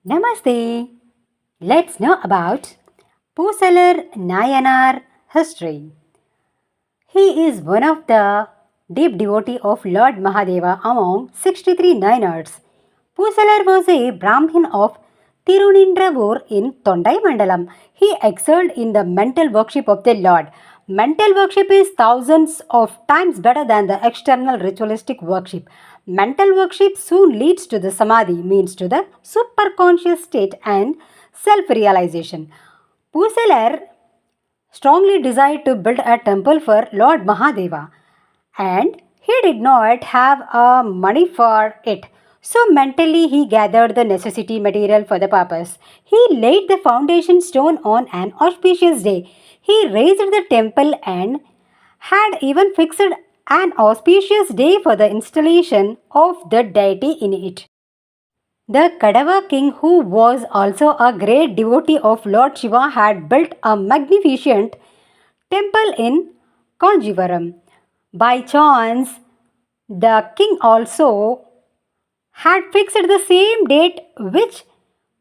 Namaste. Let's know about Pusalar Nayanar history. He is one of the deep devotee of Lord Mahadeva among 63 Nayanars. Pusalar was a Brahmin of Tirunindravur in Tondai Mandalam. He excelled in the mental worship of the Lord. Mental worship is thousands of times better than the external ritualistic worship. Mental worship soon leads to the samadhi, means to the superconscious state and self-realization. Pusalar strongly desired to build a temple for Lord Mahadeva, and he did not have money for it. So mentally he gathered the necessity material for the purpose. He laid the foundation stone on an auspicious day. He raised the temple and had even fixed an auspicious day for the installation of the deity in it. The Kadava king, who was also a great devotee of Lord Shiva, had built a magnificent temple in Conjeevaram. By chance, the king also had fixed the same date which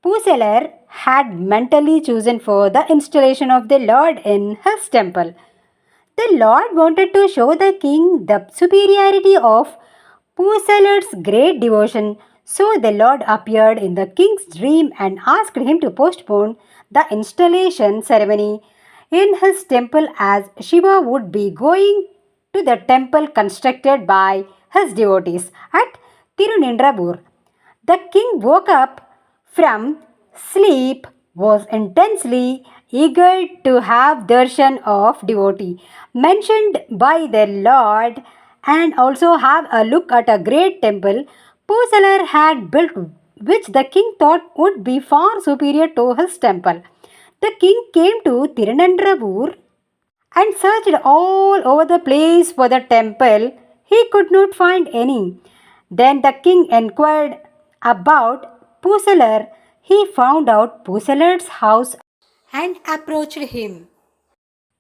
Pusalar had mentally chosen for the installation of the Lord in his temple. The Lord wanted to show the king the superiority of Pusalar's great devotion, so the Lord appeared in the king's dream and asked him to postpone the installation ceremony in his temple as Shiva would be going to the temple constructed by his devotees at Tirunindrapur. The king woke up from sleep, was intensely eager to have darshan of devotee mentioned by the Lord and also have a look at a great temple Pusalar had built, which the king thought would be far superior to his temple. The king came to Tirunendrapur and searched all over the place for the temple. He could not find any. Then the king inquired about Pusalar. He found out Pusalar's house and approached him.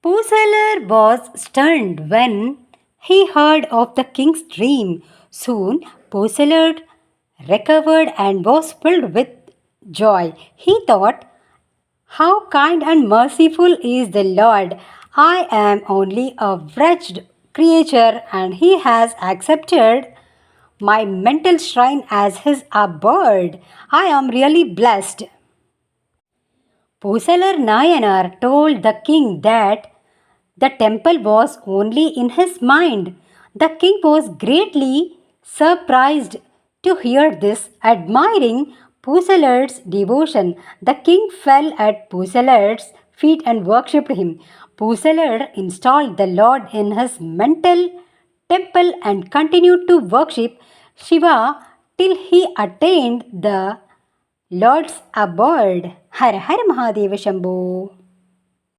Pusalar was stunned when he heard of the king's dream. Soon Pusalar recovered and was filled with joy. He thought, how kind and merciful is the Lord! I am only a wretched creature, and He has accepted my mental shrine as His abode. I am really blessed. Pusalar Nayanar told the king that the temple was only in his mind. The king was greatly surprised to hear this, admiring Pusalar's devotion. The king fell at Pusalar's feet and worshipped him. Pusalar installed the Lord in his mental temple and continued to worship Shiva till he attained the Lord's abode. Har Har Mahadeva Shambhu.